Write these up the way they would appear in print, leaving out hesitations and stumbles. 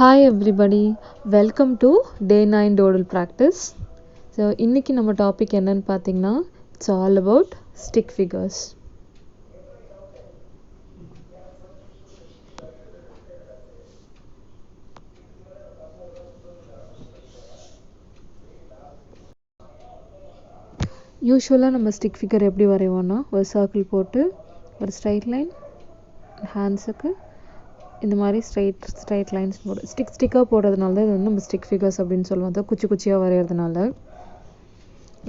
Hi everybody, welcome to day 9 Doodle practice. So இன்னைக்கு நம்ம topic என்னன்னு பார்த்தீங்கன்னா it's all about stick figures. யூஸ்வலாக நம்ம ஸ்டிக் ஃபிகர் எப்படி வரைவோன்னா ஒரு சர்க்கிள் போட்டு ஒரு ஸ்ட்ரைட் லைன் ஹேண்ட்ஸுக்கு இந்த மாதிரி ஸ்ட்ரைட் லைன்ஸ் போடு ஸ்டிக்காக போடுறதுனால தான் இது வந்து நம்ம ஸ்டிக் ஃபிகர்ஸ் அப்படின்னு சொல்லுவோம். அதை குச்சி குச்சியாக வரைகிறதுனால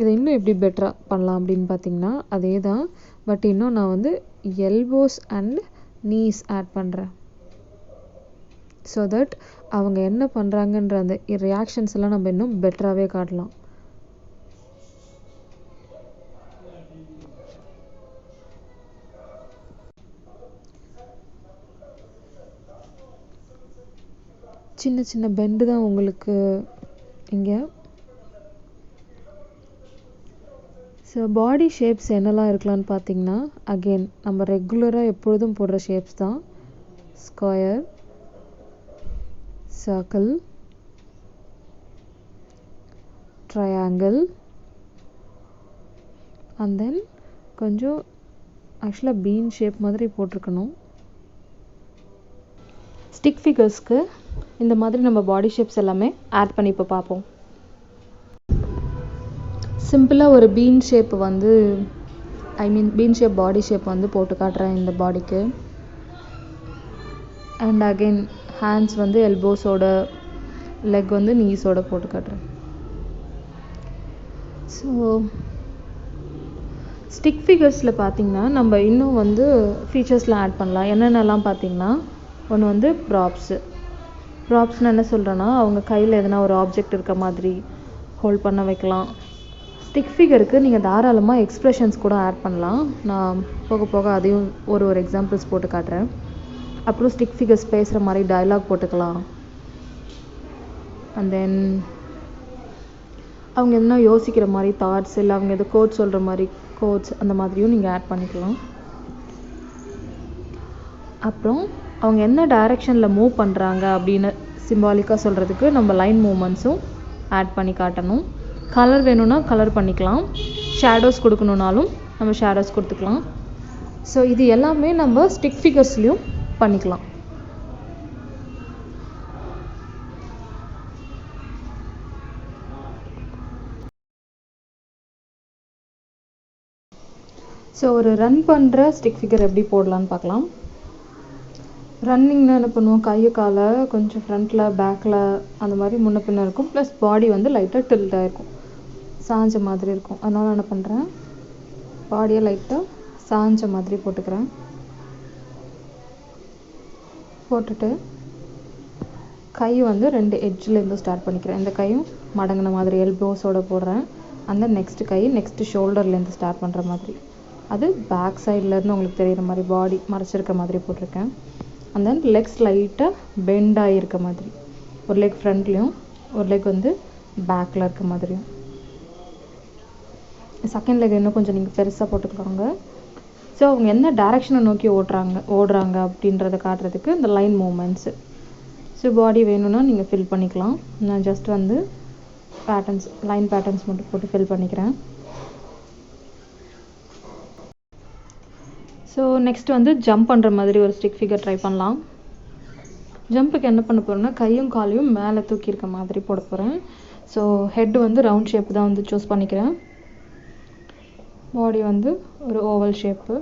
இதை இன்னும் எப்படி பெட்டராக பண்ணலாம் அப்படின்னு பார்த்தீங்கன்னா அதே தான், பட் இன்னும் நான் வந்து எல்போஸ் அண்ட் நீஸ் ஆட் பண்ணுறேன். ஸோ தட் அவங்க என்ன பண்ணுறாங்கன்ற அந்த ரியாக்ஷன்ஸ் எல்லாம் நம்ம இன்னும் பெட்டராகவே காட்டலாம். சின்ன சின்ன பெண்டு தான் உங்களுக்கு இங்கே. ஸோ பாடி ஷேப்ஸ் என்னெல்லாம் இருக்கலான்னு பார்த்தீங்கன்னா அகெயின் நம்ம ரெகுலராக எப்பொழுதும் போடுற ஷேப்ஸ் தான். Square, circle, triangle and then கொஞ்சம் ஆக்சுவலாக பீன் ஷேப் மாதிரி போட்டிருக்கணும். ஸ்டிக் ஃபிகர்ஸ்க்கு இந்த மாதிரி நம்ம பாடி ஷேப்ஸ் எல்லாமே ஆட் பண்ணி இப்போ பார்ப்போம். சிம்பிளாக ஒரு பீன் ஷேப் வந்து பீன் ஷேப் பாடி ஷேப் வந்து போட்டு காட்டுறேன் இந்த பாடிக்கு. அண்ட் அகெயின் ஹேண்ட்ஸ் வந்து எல்போஸோட, லெக் வந்து நீஸோட போட்டு காட்டுறேன். ஸோ ஸ்டிக் ஃபிகர்ஸில் பார்த்திங்கன்னா நம்ம இன்னும் வந்து ஃபீச்சர்ஸ்லாம் ஆட் பண்ணலாம். என்னென்னலாம் பார்த்திங்கன்னா ஒன்று வந்து ப்ராப்ஸ்னு என்ன சொல்கிறேன்னா அவங்க கையில் எதனா ஒரு ஆப்ஜெக்ட் இருக்க மாதிரி ஹோல்ட் பண்ண வைக்கலாம். ஸ்டிக் ஃபிகருக்கு நீங்கள் தாராளமாக எக்ஸ்ப்ரெஷன்ஸ் கூட ஆட் பண்ணலாம். நான் போக போக அதையும் ஒரு எக்ஸாம்பிள்ஸ் போட்டு காட்டுறேன். அப்புறம் ஸ்டிக் ஃபிகர்ஸ் பேசுகிற மாதிரி டயலாக் போட்டுக்கலாம். அண்ட் தென் அவங்க எதனா யோசிக்கிற மாதிரி தாட்ஸ், இல்லை அவங்க எதோ கோட் சொல்கிற மாதிரி கோட்ஸ், அந்த மாதிரியும் நீங்கள் ஆட் பண்ணிக்கலாம். அப்புறம் அவங்க என்ன டைரெக்ஷனில் மூவ் பண்ணுறாங்க அப்படின்னு சிம்பாலிக்காக சொல்கிறதுக்கு நம்ம லைன் மூமெண்ட்ஸும் ஆட் பண்ணி காட்டணும். கலர் வேணும்னா கலர் பண்ணிக்கலாம், ஷேடோஸ் கொடுக்கணுன்னாலும் நம்ம ஷேடோஸ் கொடுத்துக்கலாம். ஸோ இது எல்லாமே நம்ம ஸ்டிக் ஃபிகர்ஸ்லேயும் பண்ணிக்கலாம். ஸோ ஒரு ரன் பண்ணுற ஸ்டிக் ஃபிகர் எப்படி போடலான்னு பார்க்கலாம். ரன்னிங்னா என்ன பண்ணுவோம், கையை காலை கொஞ்சம் ஃப்ரண்ட்டில் பேக்கில் அந்த மாதிரி முன்ன பின்ன இருக்கும். ப்ளஸ் பாடி வந்து லைட்டாக டில்ட்டாக இருக்கும், சாஞ்ச மாதிரி இருக்கும். அதனால் என்ன பண்ணுறேன், பாடியை லைட்டாக சாஞ்ச மாதிரி போட்டுக்கிறேன். போட்டுட்டு கை வந்து 2 எட்ஜ்லேருந்து ஸ்டார்ட் பண்ணிக்கிறேன். இந்த கையும் மடங்கின மாதிரி எல்போஸோடு போடுறேன். அந்த நெக்ஸ்ட் ஷோல்டர்லேருந்து ஸ்டார்ட் பண்ணுற மாதிரி, அது பேக் சைட்லேருந்து உங்களுக்கு தெரிகிற மாதிரி பாடி மறைச்சிருக்க மாதிரி போட்டிருக்கேன். அண்ட் தென் லெக்ஸ் லைட்டாக பெண்ட் ஆகியிருக்க மாதிரி, ஒரு லெக் ஃப்ரண்ட்லேயும் ஒரு லெக் வந்து பேக்கில் இருக்க மாதிரியும். செகண்ட் லெக் இன்னும் கொஞ்சம் நீங்கள் பெருசாக போட்டுக்கலாங்க. ஸோ அவங்க என்ன டைரெக்ஷனை நோக்கி ஓடுறாங்க அப்படின்றத காட்டுறதுக்கு இந்த லைன் மூமெண்ட்ஸு. ஸோ பாடி வேணும்னா நீங்கள் ஃபில் பண்ணிக்கலாம். நான் ஜஸ்ட் வந்து லைன் பேட்டர்ன்ஸ் மட்டும் போட்டு ஃபில் பண்ணிக்கிறேன். ஸோ நெக்ஸ்ட் வந்து ஜம்ப் பண்ணுற மாதிரி ஒரு ஸ்டிக் ஃபிகர் ட்ரை பண்ணலாம். ஜம்புக்கு என்ன பண்ண போகிறேன்னா கையும் காலையும் மேலே தூக்கியிருக்க மாதிரி போட போகிறேன். ஸோ ஹெட் வந்து ரவுண்ட் ஷேப் தான் வந்து சூஸ் பண்ணிக்கிறேன். பாடி வந்து ஒரு ஓவல் ஷேப்பு.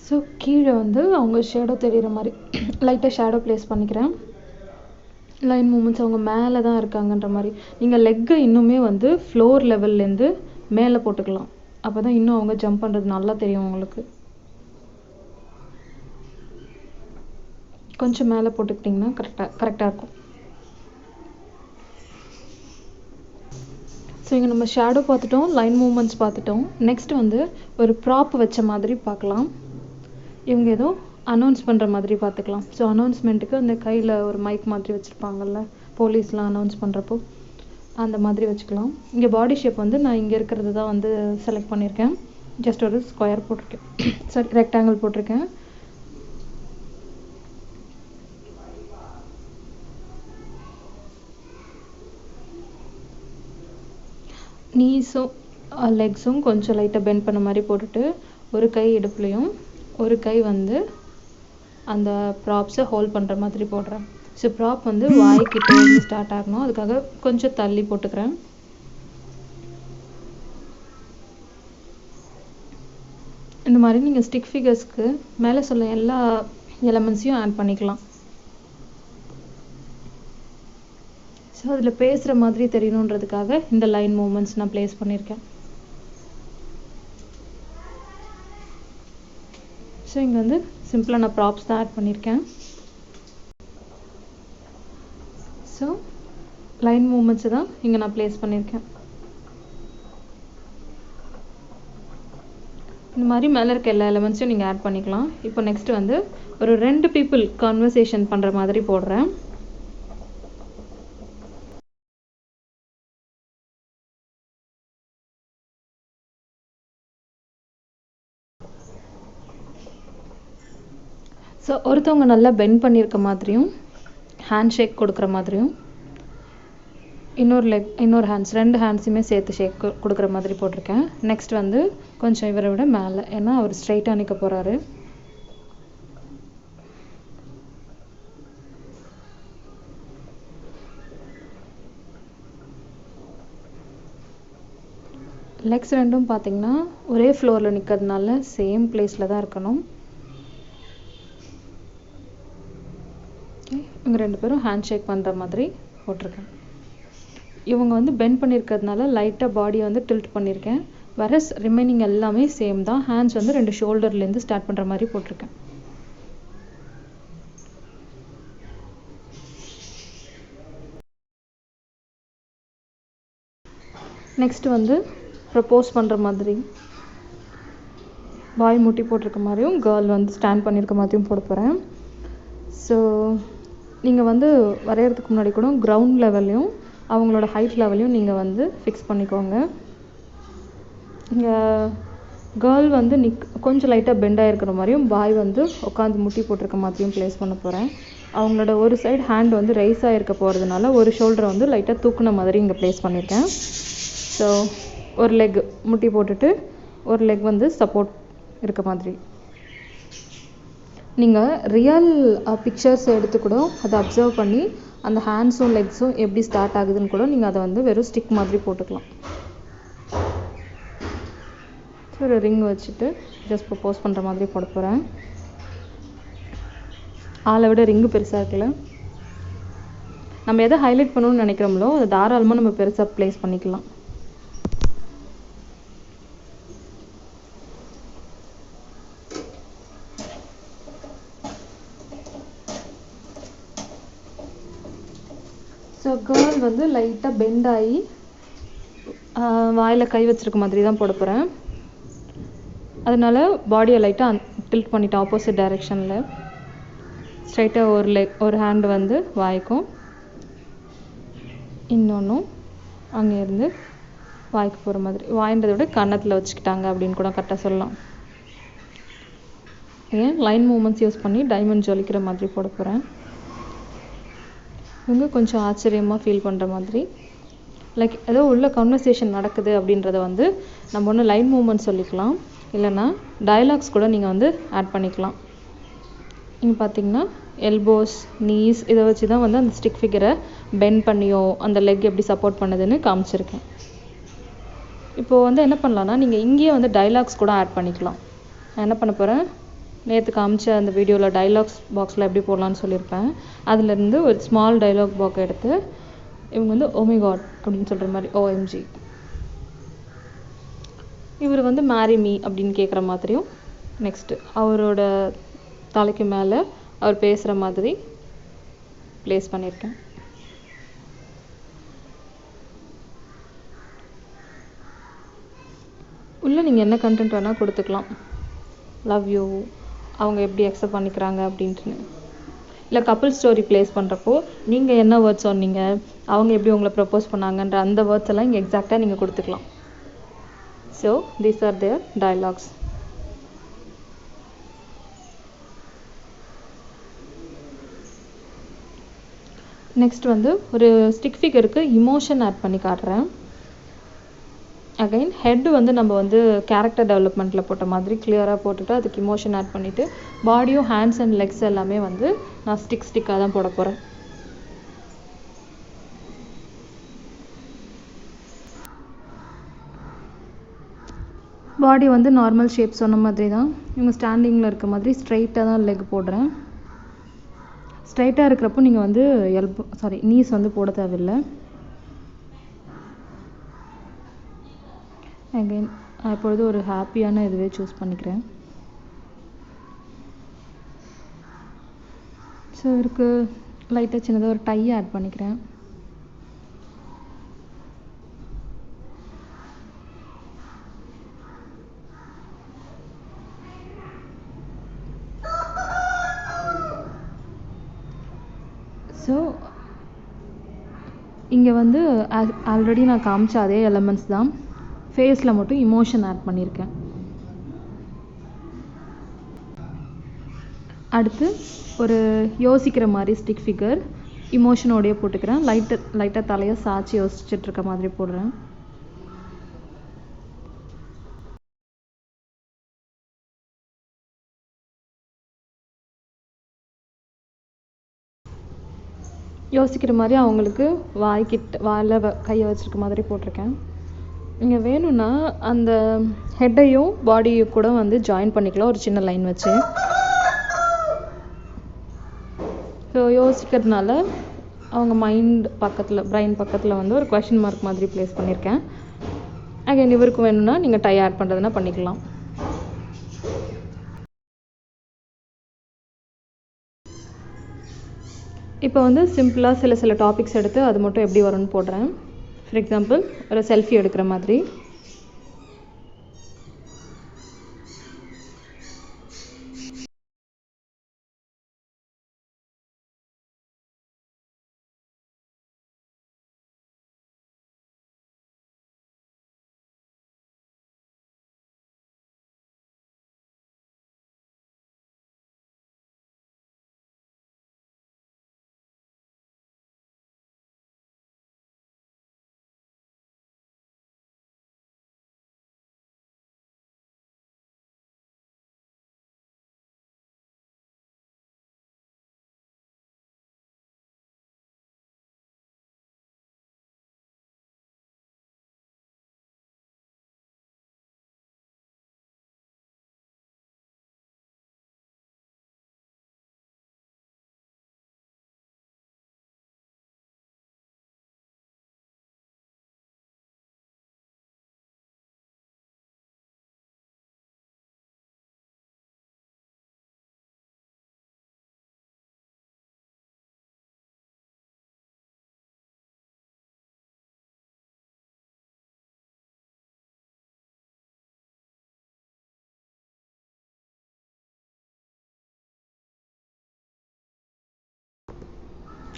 ஸோ கீழே வந்து அவங்க ஷேடோ தெரிகிற மாதிரி லைட்டாக ஷேடோ ப்ளேஸ் பண்ணிக்கிறேன். லைன் மூமெண்ட்ஸ் அவங்க மேலே தான் இருக்காங்கன்ற மாதிரி. நீங்கள் லெக்கை இன்னுமே வந்து ஃப்ளோர் லெவல்லேருந்து மேலே போட்டுக்கலாம். அப்போ தான் இன்னும் அவங்க ஜம்ப் பண்ணுறது நல்லா தெரியும் உங்களுக்கு. கொஞ்சம் மேலே போட்டுக்கிட்டிங்கன்னா கரெக்டாக இருக்கும். ஸோ இங்கே நம்ம ஷேடோ பார்த்துட்டோம், லைன் மூமெண்ட்ஸ் பார்த்துட்டோம். நெக்ஸ்ட் வந்து ஒரு ப்ராப் வச்ச மாதிரி பார்க்கலாம். இவங்க ஏதோ அனௌன்ஸ் பண்ணுற மாதிரி பார்த்துக்கலாம். ஸோ அனௌன்ஸ்மெண்ட்டுக்கு அந்த கையில் ஒரு மைக் மாதிரி வச்சுருப்பாங்கல்ல, போலீஸ்லாம் அனௌன்ஸ் பண்ணுறப்போ அந்த மாதிரி வச்சுக்கலாம். இங்கே பாடி ஷேப் வந்து நான் இங்கே இருக்கிறது தான் வந்து செலக்ட் பண்ணியிருக்கேன். ஜஸ்ட் ஒரு ஸ்கொயர் போட்டிருக்கேன், சாரி ரெக்டாங்கிள் போட்டிருக்கேன். நீஸும் லெக்ஸும் கொஞ்சம் லைட்டாக பெண்ட் பண்ண மாதிரி போட்டுட்டு ஒரு கை இடுப்புலையும் ஒரு கை வந்து அந்த ப்ராப்ஸை ஹோல்ட் பண்ணுற மாதிரி போடுறேன். ஸோ ப்ராப் வந்து வாய்க்கிட்டே இருந்து ஸ்டார்ட் ஆகணும், அதுக்காக கொஞ்சம் தள்ளி போட்டுக்கிறேன். இந்த மாதிரி நீங்கள் ஸ்டிக் ஃபிகர்ஸ்க்கு மேலே சொல்ல எல்லா எலமெண்ட்ஸையும் ஆட் பண்ணிக்கலாம். ஸோ அதில் பேசுகிற மாதிரி தெரியணுன்றதுக்காக இந்த லைன் மூமெண்ட்ஸ் நான் ப்ளேஸ் பண்ணியிருக்கேன். ஸோ இங்கே வந்து சிம்பிளாக நான் ப்ராப்ஸ் தான் ஆட் பண்ணியிருக்கேன். ஸோ லைன் மூமெண்ட்ஸை தான் இங்கே நான் ப்ளேஸ் பண்ணியிருக்கேன். இந்த மாதிரி மேலே இருக்க எல்லா எலமெண்ட்ஸையும் நீங்கள் ஆட் பண்ணிக்கலாம். இப்போ நெக்ஸ்ட் வந்து ஒரு 2 பீப்புள் கான்வர்சேஷன் பண்ணுற மாதிரி போடுறேன். ஸோ ஒருத்தவங்க நல்லா பெண்ட் பண்ணியிருக்க மாதிரியும் ஹேண்ட் ஷேக் கொடுக்குற மாதிரியும் இன்னொரு ஹேண்ட்ஸ் 2 ஹேண்ட்ஸுமே சேர்த்து ஷேக் கொடுக்குற மாதிரி போட்டிருக்கேன். நெக்ஸ்ட் வந்து கொஞ்சம் இவரை விட மேலே, ஏன்னா அவர் ஸ்ட்ரைட்டாக நிற்க போகிறாரு. லெக்ஸ் ரெண்டும் பார்த்தீங்கன்னா ஒரே ஃப்ளோரில் நிற்கிறதுனால சேம் பிளேஸில் தான் இருக்கணும். இவங்க 2 பேரும் ஹேண்ட் ஷேக் பண்ணுற மாதிரி போட்டிருக்கேன். இவங்க வந்து பெண்ட் பண்ணியிருக்கிறதுனால லைட்டாக பாடியை வந்து டில்ட் பண்ணியிருக்கேன். வர ரிமைனிங் எல்லாமே சேம் தான். ஹேண்ட்ஸ் வந்து 2 ஷோல்டர்லேருந்து ஸ்டார்ட் பண்ணுற மாதிரி போட்டிருக்கேன். நெக்ஸ்ட் வந்து ப்ரப்போஸ் பண்ணுற மாதிரி பாய் முட்டி போட்டிருக்க மாதிரியும் கேர்ள் வந்து ஸ்டாண்ட் பண்ணியிருக்க மாதிரியும் போட போகிறேன். ஸோ நீங்கள் வந்து வரைகிறதுக்கு முன்னாடி கூட கிரவுண்ட் லெவல்லையும் அவங்களோட ஹைட் லெவலையும் நீங்கள் வந்து ஃபிக்ஸ் பண்ணிக்கோங்க. இங்கே கேர்ள் வந்து கொஞ்சம் லைட்டாக பெண்ட் ஆகிருக்கிற மாதிரியும் பாய் வந்து உட்காந்து முட்டி போட்டிருக்க மாதிரியும் ப்ளேஸ் பண்ண போகிறேன். அவங்களோட ஒரு சைடு ஹேண்ட் வந்து ரைஸ் ஆகிருக்க போகிறதுனால ஒரு ஷோல்டரை வந்து லைட்டாக தூக்குன மாதிரி இங்கே ப்ளேஸ் பண்ணியிருக்கேன். ஸோ ஒரு லெக் முட்டி போட்டுட்டு ஒரு லெக் வந்து சப்போர்ட் இருக்க மாதிரி. நீங்கள் ரியல் பிக்சர்ஸ் எடுத்து கூட அதை அப்சர்வ் பண்ணி அந்த ஹேண்ட்ஸும் லெக்ஸும் எப்படி ஸ்டார்ட் ஆகுதுன்னு கூட நீங்கள் அதை வந்து வெறும் ஸ்டிக் மாதிரி போட்டுக்கலாம். ஒரு ரிங் வச்சுட்டு ஜஸ்ட் ப்ரப்போஸ் பண்ணுற மாதிரி போட போகிறேன். ஆளை விட ரிங்கு பெருசாக இருக்குல்ல, நம்ம எதை ஹைலைட் பண்ணணும்னு நினைக்கிறோமோ அதை தாராளமாக நம்ம பெருசாக ப்ளேஸ் பண்ணிக்கலாம். ஸோ கேர்ள் வந்து லைட்டாக பெண்ட் ஆகி வாயில் கை வச்சிருக்க மாதிரி தான் போட போகிறேன். அதனால பாடியை லைட்டாக டில்ட் பண்ணிவிட்டு ஆப்போசிட் டைரெக்ஷனில் ஸ்ட்ரைட்டாக ஒரு ஹேண்டு வந்து வாய்க்கும், இன்னொன்றும் அங்கேருந்து வாய்க்கு போகிற மாதிரி. வாய்ன்றதை விட கன்னத்தில் வச்சுக்கிட்டாங்க அப்படின்னு கூட கரெக்டாக சொல்லலாம். ஏன் லைன் மூமெண்ட்ஸ் யூஸ் பண்ணி டைமண்ட் ஜொலிக்கிற மாதிரி போட போகிறேன். இவங்க கொஞ்சம் ஆச்சரியமாக ஃபீல் பண்ணுற மாதிரி, லைக் ஏதோ உள்ள கன்வர்சேஷன் நடக்குது அப்படின்றத வந்து நம்ம ஒன்று லைன் மூமெண்ட் சொல்லிக்கலாம், இல்லைன்னா டயலாக்ஸ் கூட நீங்கள் வந்து ஆட் பண்ணிக்கலாம். இங்கே பார்த்தீங்கன்னா எல்போஸ், நீஸ் இதை வச்சு தான் வந்து அந்த ஸ்டிக் ஃபிகரை பெண்ட் பண்ணியோ அந்த லெக் எப்படி சப்போர்ட் பண்ணுதுன்னு காமிச்சிருக்கேன். இப்போது வந்து என்ன பண்ணலான்னா நீங்கள் இங்கேயே வந்து டயலாக்ஸ் கூட ஆட் பண்ணிக்கலாம். நான் என்ன பண்ண போகிறேன், நேற்று காமிச்ச அந்த வீடியோவில் டைலாக்ஸ் பாக்ஸில் எப்படி போடலான்னு சொல்லியிருப்பேன். அதுலேருந்து ஒரு ஸ்மால் டைலாக் பாக்ஸ் எடுத்து இவங்க வந்து ஓமை காட் அப்படின்னு சொல்கிற மாதிரி OMG, இவர் வந்து மேரி மீ அப்படின்னு கேட்குற மாதிரியும், நெக்ஸ்ட்டு அவரோட தலைக்கு மேலே அவர் பேசுகிற மாதிரி ப்ளேஸ் பண்ணியிருக்கேன். உள்ளே நீங்கள் என்ன கண்டென்ட் வேணால் கொடுத்துக்கலாம். லவ் யூ, அவங்க எப்படி அக்செப்ட் பண்ணிக்கிறாங்க அப்படின்ட்டு. இல்லை கப்புள் ஸ்டோரி ப்ளேஸ் பண்ணுறப்போ நீங்கள் என்ன வேர்ட்ஸ் சொன்னீங்க, அவங்க எப்படி உங்களை ப்ரப்போஸ் பண்ணாங்கன்ற அந்த வேர்ட்ஸ் எல்லாம் இங்கே எக்ஸாக்டாக நீங்கள் கொடுத்துக்கலாம். So these are their dialogues. Next வந்து ஒரு ஸ்டிக் ஃபிகருக்கு இமோஷன் ஆட் பண்ணி காட்டுறேன். அகைன் ஹெட் வந்து நம்ம வந்து கேரக்டர் டெவலப்மெண்ட்டில் போட்ட மாதிரி கிளியராக போட்டுட்டு அதுக்கு இமோஷன் ஆட் பண்ணிவிட்டு பாடியும் ஹேண்ட்ஸ் அண்ட் லெக்ஸ் எல்லாமே வந்து நான் ஸ்டிக்காக தான் போட போகிறேன். பாடி வந்து நார்மல் ஷேப் சொன்ன மாதிரி தான், இவங்க ஸ்டாண்டிங்கில் இருக்க மாதிரி ஸ்ட்ரைட்டாக தான் லெக் போடுறேன். ஸ்ட்ரைட்டாக இருக்கிறப்போ நீங்கள் வந்து நீஸ் வந்து போட தேவையில்லை. அகைன் நான் இப்பொழுது ஒரு ஹாப்பியான இதுவே சூஸ் பண்ணிக்கிறேன். ஸோ இவருக்கு லைட்டாக சின்னதாக ஒரு டை ஆட் பண்ணிக்கிறேன். ஸோ இங்கே வந்து ஆல்ரெடி நான் காமிச்ச அதே எலமெண்ட்ஸ் தான், ஃபேஸில் மட்டும் இமோஷன் ஆட் பண்ணியிருக்கேன். அடுத்து ஒரு யோசிக்கிற மாதிரி ஸ்டிக் ஃபிகர் இமோஷனோடையே போட்டுக்கிறேன். லைட்டாக தலையை சாய்ச்சி யோசிச்சுட்டு இருக்க மாதிரி போடுறேன். யோசிக்கிற மாதிரி அவங்களுக்கு வாயில் கையை வச்சுருக்க மாதிரி போட்டிருக்கேன். நீங்கள் வேணும்னா அந்த ஹெட்டையும் பாடியும் கூட வந்து ஜாயின் பண்ணிக்கலாம் ஒரு சின்ன லைன் வச்சு. ஸோ யோசிக்கிறதுனால அவங்க பிரைன் பக்கத்தில் வந்து ஒரு கொஷின் மார்க் மாதிரி ப்ளேஸ் பண்ணியிருக்கேன். அகைன் இவருக்கு வேணும்னா நீங்கள் டை ஆட் பண்ணுறதுனா பண்ணிக்கலாம். இப்போ வந்து சிம்பிளாக சில டாபிக்ஸ் எடுத்து அது மட்டும் எப்படி வரும்னு போடுறேன். ஃபார் எக்ஸாம்பிள் ஒரு செல்ஃபி எடுக்கிற மாதிரி.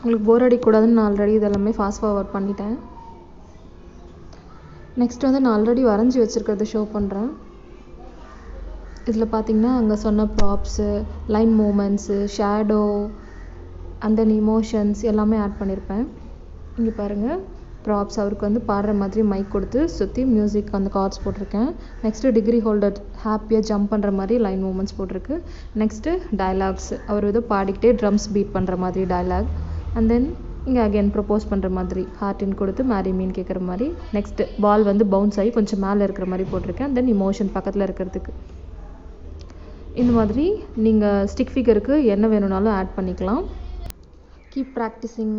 உங்களுக்கு போர் அடிக்கக்கூடாதுன்னு நான் ஆல்ரெடி இதெல்லாமே ஃபாஸ்ட் ஃபார்வர்ட் பண்ணிட்டேன். நெக்ஸ்ட் வந்து நான் ஆல்ரெடி வரைஞ்சி வச்சுருக்கிறத ஷோ பண்ணுறேன். இதில் பார்த்தீங்கன்னா அங்கே சொன்ன props, line moments, shadow and then emotions எல்லாமே ஆட் பண்ணியிருப்பேன். இங்கே பாருங்கள், ப்ராப்ஸ் அவருக்கு வந்து பாடுற மாதிரி மைக் கொடுத்து சுற்றி மியூசிக் அந்த கார்ட்ஸ் போட்டிருக்கேன். நெக்ஸ்ட்டு டிகிரி ஹோல்டர் ஹாப்பியாக ஜம்ப் பண்ணுற மாதிரி லைன் மூமெண்ட்ஸ் போட்டிருக்கு. நெக்ஸ்ட்டு டயலாக்ஸ், அவர் வந்து பாடிக்கிட்டே ட்ரம்ஸ் பீட் பண்ணுற மாதிரி டயலாக். அண்ட் தென் இங்கே அகெயின் ப்ரப்போஸ் பண்ணுற மாதிரி ஹார்ட்டின் கொடுத்து மேரி மீன் கேட்குற மாதிரி. நெக்ஸ்ட்டு பால் வந்து பவுன்ஸ் ஆகி கொஞ்சம் மேலே இருக்கிற மாதிரி போட்டிருக்கேன். தென் இமோஷன் பக்கத்தில் இருக்கிறதுக்கு. இந்த மாதிரி நீங்கள் ஸ்டிக் ஃபிகருக்கு என்ன வேணும்னாலும் ஆட் பண்ணிக்கலாம். Keep practising.